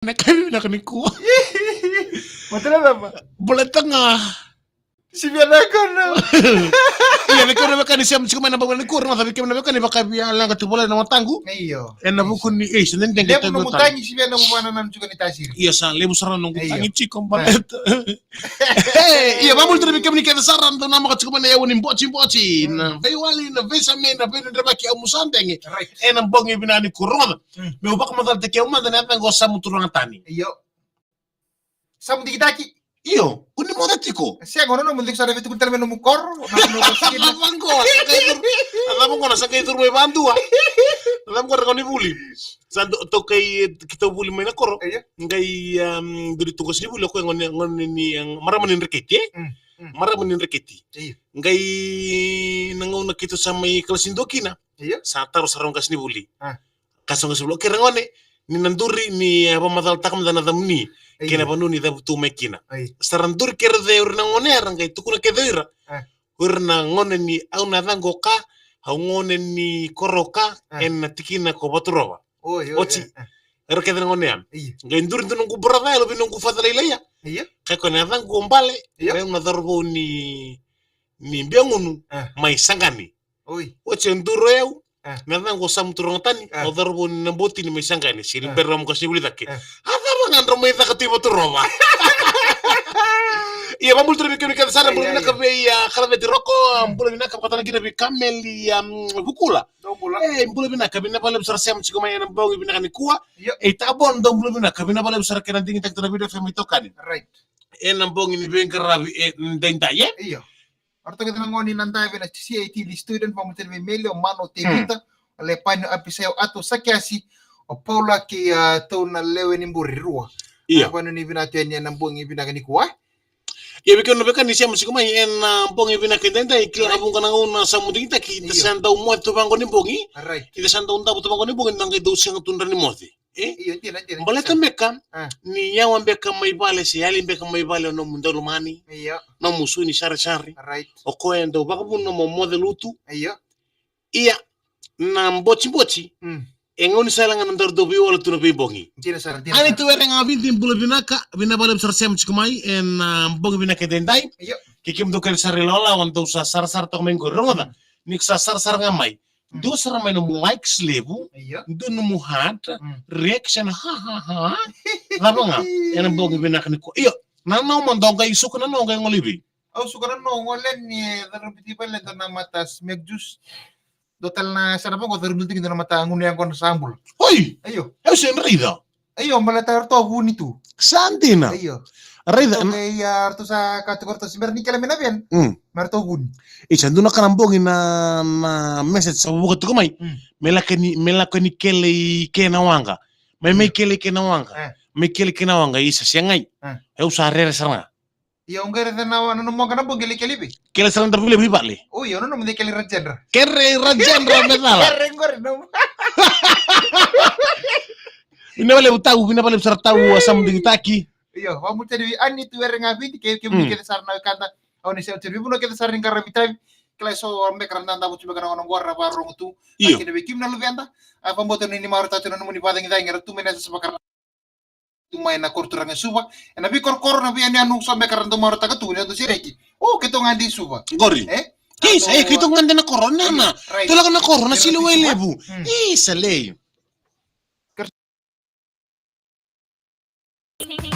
Nakaniku. Matagal apa? Bola tengah. Si Bianakon na. Iya, mereka udah makan siam cuma nama bola kurang, tapi kemana mereka nih bakal bialang katu bola nama tanggu. Iyo. Ena bukan ni senen den Dia kita pun bukan. mutangi si Bianakon mananan juga ni tasir. Iya sa, lebu saran nunggu Iyo. tangi cikom balet. Iya, bamul terbi kemni kita saran tuh nama katu mana ya unin boci. Nah, wali na vesa mena bena drama ki amusantengi. Right. Ena bongi binani kurang. Meu bak matal te ke umma dan apa ngosa muturang tani. Iyo. Samu dikitaki. Iyo, uni mo datiko. Siya ngono no mundik sa David kuntal menu mukor. Alam ko, nasa kay tur may bantu ah. Alam ko rekoni buli. Sando to kay kita buli may nakoro. Iya. Ngay duri tungos ni buli ko ngon ni ang maramanin reketi. Maramanin reketi. Iya. Ngay nangaw na kito sa may kalasindo kina. Iya. Sa taro sa rongkas ni buli. Ah. Kasong sa buli. Kira ngone ni nanduri ni pamatal takam dan adamni. Kena panuni da tu mekina. Sarandur kere de urna ngone arang kay tukuna kedeira. Urna ngone ni au nadango ka, au ngone ni koroka en tikina ko baturowa. Oh iya. Oci. Era kede ngone am. Iya. Ngay ndur nungu brada lo binungu fadala ilaya. Iya. Kay ko nadango mbale. Kay una darbo ni biangunu mai sangani. Oi. Oci nduro eu. Nadango samturong tani. Au darbo ni namboti ni mai sangani. Sini beram ko sibuli dake. Ngandro may takatibo to Roma. Iya, mamul terbi kami kata sana boleh nak kabe ya kalau beti roko boleh nak kata lagi nabi kamel bukula. Boleh nak kabe na balem sar sem ciko may nang bawi bina kani kuwa. Tabon dong boleh nak kabe na balem sar kenan tingin tak nabi da fami tokan. Right. Nang bong ini ben karabi denta ye. Iya. Arto kita ngoni nantay bina CIT di student pamu terbi melio mano tebita le paino apiseo ato sakiasi o Paula ki tau na lewe ni mburirua. Iya. Apa ni bina tuanya nambung ibina kani kuwa? Iya bekan ni siya musik mai en bongi bina kententa ikila abung kana una samuding ta ki santa umo to bango ni bongi. Right. Kita santa unta to bango ni bongi nang do sing tundra ni mothi. Iya, tiyan. Baleta meka ni yawan beka mai bale si yali beka mai bale no mundalo mani. Iya. No musu ni shari. Right. O ko endo bakabu no mo modelutu. Iya. Iya. Na bochi. Engon salangan antar dobi wala tu nabi bongi. Ani tu ere ngabi tim bula binaka bina balem sar sem cikumai en bongi binaka dendai. Iya. Kikim do ker sari lola wanto sa sar to mengo rongoda. Nik sa sar ngamai. Do sar mai no likes lebu. Iya. Do no muhat reaction ha. Labonga en bongi binaka ni ko. Iyo. Nanaw mondonga isuk na no ngolibi. Oh sukaran no ngolen ni darabiti pala to na matas megjus. Total na sana pa ko terunting na mata ngunyang ko sa sambul. Hoy. Ayo. Eu sen rida. Ayo malatar to buni tu. Santina. Ayo. Rida. Okay, arto sa kategori to simer ni kala menabian. Marto buni. Isanduna kanambongi na message sa buka to kumay. Melakani kele kena wanga. May kele kena wanga. May kele kena wanga isa siyangay. Eu sa rere saranga. Iya ungkere na ano mo kana bong kele bi. Kele sarang terbile bale. Oh iya no mo de kele rajendra. Kere rajendra medala. Kere ngor no. Bina bale sar tahu asam digitaki. Iya, wa mutadi ani tu ere ngabi ke muni kele sarna kanta. Oni se terbi buno kele sarna karabita. Kala so ambe karanda nda buci bagana ono gorra barong tu. Kene be kimna lu benta. Apa mboto ni marta tu no muni padang ida ngera tu mena sa bakar. Tumay na korturang suba na bi korkor na bi ani anu so me karando maro taga tu ni to sireki oh keto ngandi suba gori kis keto ngandi na corona na tula na corona silo lebu sale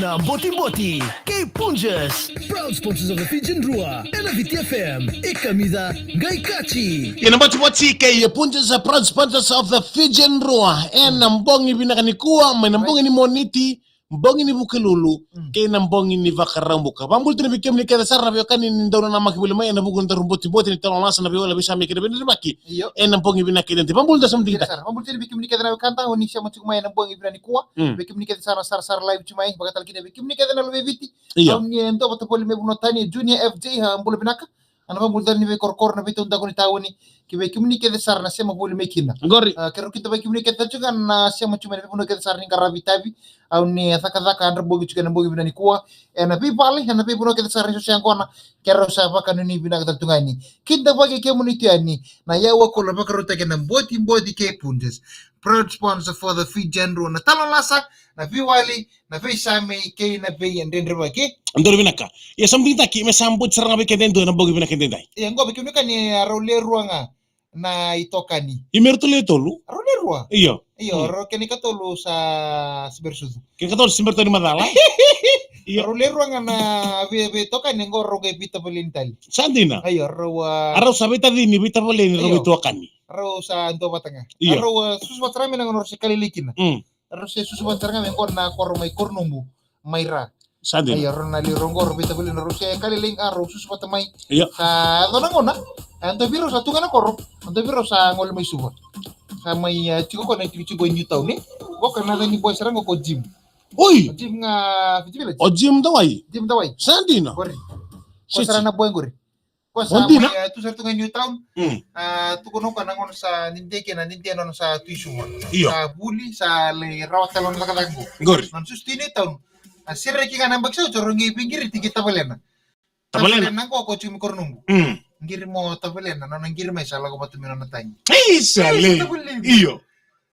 na Boti K-Punjas, proud sponsors of the Fijian Rua and the VTFM, Ikamida Gaikachi. Yan ang Boti K-Punjas, proud sponsors of the Fijian Rua and nambongi binakanikuwa, may nambongi ni Moniti, mbongi ni Bukelulu, kay nambongi ni Vakarambuka. Pambul tinabikim ni kada sarra biyo kanin daw na makibuli may nabugun tarong boti ni talong nasa na biyo labi sa mikir bin baki. En nambongi binakidente. Pambul da samting ta. Pambul tinabikim ni kada na kanta oni siya matsuk may nambongi binanikuwa. Bikim ni kada sar live chumay bagatal kina bikim ni kada na lubeviti. Oni ento patapoli me bunotani Junior FJ ha mbul binaka. Ano pambul tani be korkor na bitong dago ni tawoni. Kibe kimni kada sar na siya mabuli mekina. Gori. Kero kita ba kimni kada juga na siya matsuk may buno kada sar ni karabitabi. Au ni thaka andra bogi chuka na bogi binani kuwa na pi pali na pi buno kita sarri so siang kona kero sa pa kanuni bina kita tungani kinda bagi ke muniti ani na yawa ko la bakaro ta ke na boti ke punjes proud sponsor for the Fijian Rua. Na talon lasa, na viwali, na visame, kay na vey, and then rewaki. Andor binaka. Ya something taki me sambut serang abe kenden do na bogi binaka kenden dai. Yang gue bikin kan ni role ruanga na itokani. Imer tole tolu. Role rua. Iyo. Iyo, kini katolu sa sibersudu. Ke katol simber tani madala. Iyo. Role ruanga na itokani ngo roge bita belintali. Sandina. Ayo, rua. Arau sabeta dini bita bole ni robe to akani. Rau sa ando batanga. Iyo. Rau susu batrami na ngor sekali likina. Rau susu batrami ngor na kor mai kornombu maira. Sandina. Ayo rona li rongor bita beli na rusia kali ling aro susu batamai. Iyo. Sa dona ngona. Anto biro sa tunga na koro. Anto biro sa ngol mai suba. Sa mai chiko ko na chiko new town ni. Ko kana ni boy sarang ko gym. Oi. Gym nga village. O jim dawai. Gym dawai. Sandina. Gori. Ko sarang na boy gori. Ko sa Ondina? tu sa tunga new town. Tu kono kana ngon sa nindeke na nindeke no sa tuisuma. Iyo. Sa buli sa le rawat talon na kadagbo. Gori. Non sustini town. Asire ki kana bagso chorongi pinggir tiki tabelena. Tabelena? Nang ko cumi kornumbu. Ngiri mo tabelena non ngiri mai sala ko batumino na tanya. Isale. Iyo.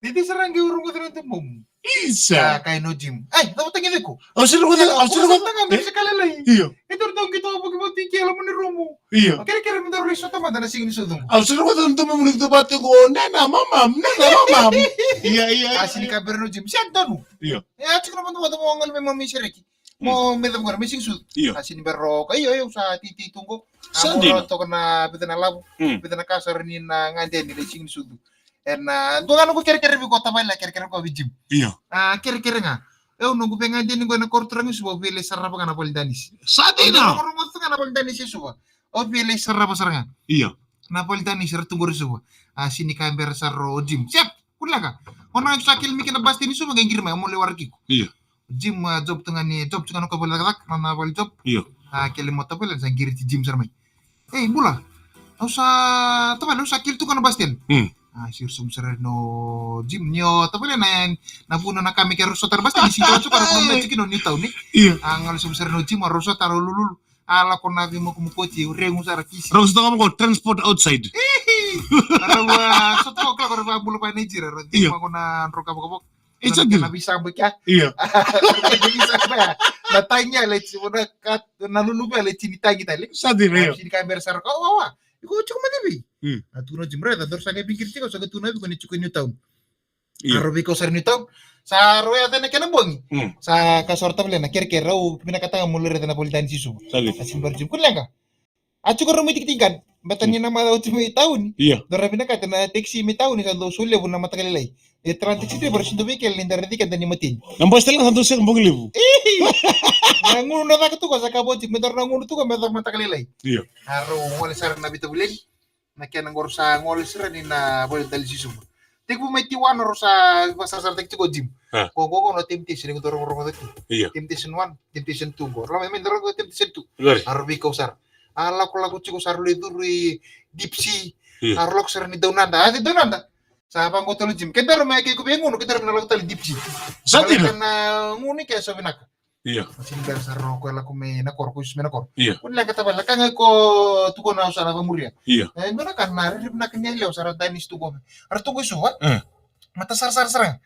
Didi sarangi urung ko tren tumum. Isa. Kay no gym. Ay, dapat tingin ko. Ausir ko Tangan sa kalalay. Iyo. Ito daw kita pag mo tiki alam mo ni Romo. Iyo. Kaya mo daw reso tama na singin sudong. Ausir ko tanto mo nito bate ko nana mamam. Iya. Asin ka pero no gym. Siya donu. Iyo. Ya, cik naman tuwa mo ngal may mami sireki. Mo medam ko na missing sud. Iyo. Asin bero kayo sa titi tunggo. Sandino. Amo to na bitan na labo. Bitan na kasar ni na ngande ni singin sud. Na do ano ko kere-kere ko tabay la kere-kere ko gym. Iyo. Kere-kere nga. Nunggu pengen dia nunggu na kortrang suba pili sarap ka na poldanis. Sadina. Orang mo ka na poldanis suba. O pili sarap saranga. Iyo. Na poldanis tunggu suba. Sini kamber sarro gym. Siap. Kula ka. Ona sakil mi kina basti ni suba ngir ma mo lewar kiko. Iyo. Gym job tengah ni job tengah ko bolak na bol job. Iyo. Kele mo tapel sa ngir ti gym sarmai. Bula. Usa taman usa kil tu kana bastian. Sir sumser no gym nyo tapos na napuno na kami kay Rosotar basta si Chocho para kung medyo kino ni taon ni ang sumser no gym Rosotar lulul ala ko na mo kumukoti rengu sa rakisi Rose to ko transport outside. Arawa so to ko ba bulo pa Nigeria ro di mo ko na roka bokabok. It's a na bisa ba kya? Iya. Bisa ba? Natanya let's mo na kat naluluba let's ni tagi tali. Sadina iyo. Sini kamera sar ko wawa. Iko cukup mati. Atuno jimre ta dor saga pikir tiko saga tuno ko ni cukup new town. Arobi ko sar new town. Sa roya ta na kana bongi. Sa kasorta bele na kere-kere raw pinakatanga mulere ta na politan sisu. Sabi. Asin barjum kulenga. Acu ko rumiti tikan. Batanya na madaw tumi taon. Iya. Dora pinakata na taxi mi taon sa do sulle bu na matagalilay. Transit itu barjum do weekend lindar tikan tani matin. Nampo stella santo sek mbong lebu. Nanguno na ka to sa kaboti medor nanguno to ka medor matagalilay. Iya. Aro wala sar na bitabulen. Nakian ngor sa ngol sira ni na boleh dali sisu. Tek bu mai tiwan ro sa pasar tek go gym. Ko no temptation ko dorong rong tek. Iya. Temptation 1, temptation 2 go. Lo men dorong temptation 2. Gari. Arbi ko sar. Ala ko lagu ciko sar le duri dipsi. Iya. Arlok sar ni donanda. Ati donanda. Sa pang ko tolo gym. Kedar mai ke ko bengun kedar na lagu tali dipsi. Sadina. Na nguni ke so binak. Iya. Masih ber sarro ko la ko me na kor ko is me na kor. Iya. Kun la kata bala kanga ko tu ko na usara pamuria. Iya. Ngona kan na rib na kanya leo sara danis tu ko. Ar tu ko suwa. Mata sar sarang.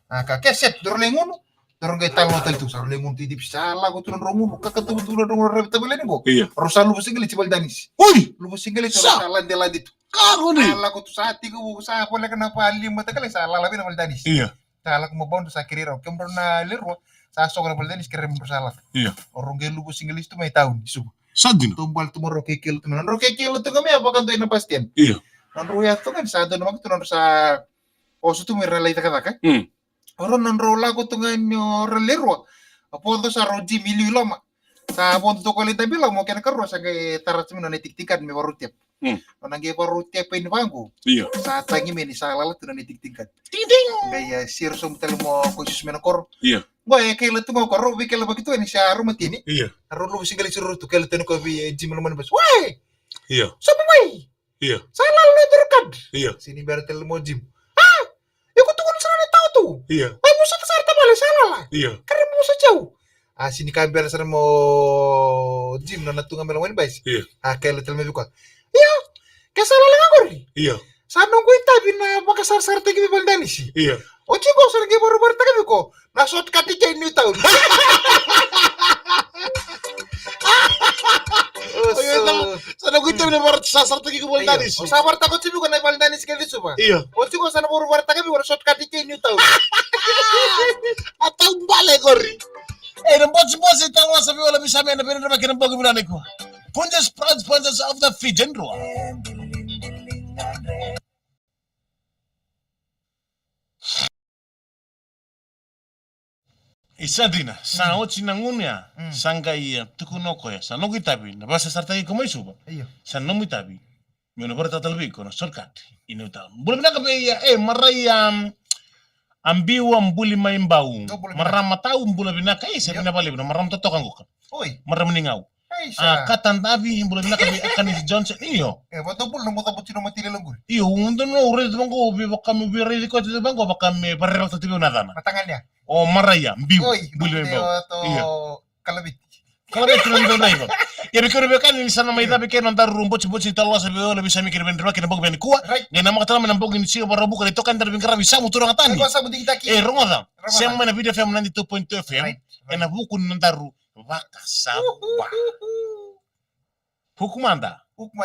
Ka keset dor lengun. Dor ngai tal no tal tu sar lengun ti dip sala ko tunon romu ka tu dor reb tabelen ko. Iya. Rosa lu single cibal danis. Uy. Lu single tu sala de la ditu. Karo ni. Ala ko tu saati ko sa pole kana pa lima ta kala sala labi na danis. Iya. Tala ko mo bondo sa kiriro. Kembro na lirwa. Sa so ko na danis kerem bersala. Iya. Orang gelu single itu mai tahun isu. Sadina. Tumbal tu moro kekil tu non kekil tu kami apa kan tu ina pastian. Iya. Non ruya tu kan sa do namak tu non sa osu tu mera lai taka taka. Orang non rola ko tu nganyo relero. Apo to sa roji mili lama. Sa apo to ko lita bila mo kena karo sa ke tarat mi non tiktikan me baru tiap. Non nge baru tiap ini bangku. Iya. Sa tangi me ni sa lala tu non tiktikan. Tiding. Gaya sir sum tel mo khusus menakor. Iya. Boy kailan tu mo karo bi kailan begitu ini sa rumah tini. Iya. Aro lu singali suruh tu kailan tu ko bi jim lu bas. Woi. Iya. Sopo mai? Iya. Salah lu terkad. Iya. Sini bertel mo gym. Aku tuh kan sana tahu tuh. Iya. Ay mo sa sarta bale salah lah. Iya. Karena mo sa jauh. Sini kamber sana mo gym na natunga melawan bais. Iya. Kailan tel mo ko. Iya. Kasalah lang ako rin. Iya. Sa nunggu itabi na makasar-sar tagi bi baldani si. Iya. Oci ko sa lagi baru-baru tagabi ko. Nasot katika new town. Sana ko ito na sasartagi ko baldani si. Sabar takot si ko na baldani si kali suba. Iya. Oci ko sana baru-baru tagabi ko nasot katika new town. Atau bale gori. Nang bos ito wala sabi wala bisa na pinira makinambong ibinani ko. Punjas sponsors of the Fijian Rua. Isadina, sa ochi nangunya, sanga iya tukunoko ya, sa nogi tabi, na basa sartagi kumay suba. Iyo. Sa nomi tabi, may nabarata talbi ko na shortcut. Inuta. Bula na kami ya, maray ambiwa mbuli maimbaw. Maram mataw mbula binaka sabi na bali na maram totokan ko. Oy. Maram ningaw. Ay sa. Katandabi mbula binaka akan si Johnson. Iyo. Bato pul nung motabot sino matili langgul. Iyo, undo no red bango baka mi biri ko dito bango baka mi barero sa tibi na dana. Matangannya. O maraya, mbiw. Oy, Mbuli maimbaw. Iyo. Kalabit. Kalau itu nonton driver, ya bikin kan ini sana mai tapi kan nonton rumput sebut cerita Allah sebelum lebih bisa mikir bener kena bog ben kuat. Nggak nama kata menambung ini sih baru bukan itu kan terbing kerap bisa mutur orang tani. Ko sa buti kita ki. Ramadan. Saya mana video film nanti 2.2 FM. Enak buku nonton ru. Waka sabah. Hukum anda. Hukman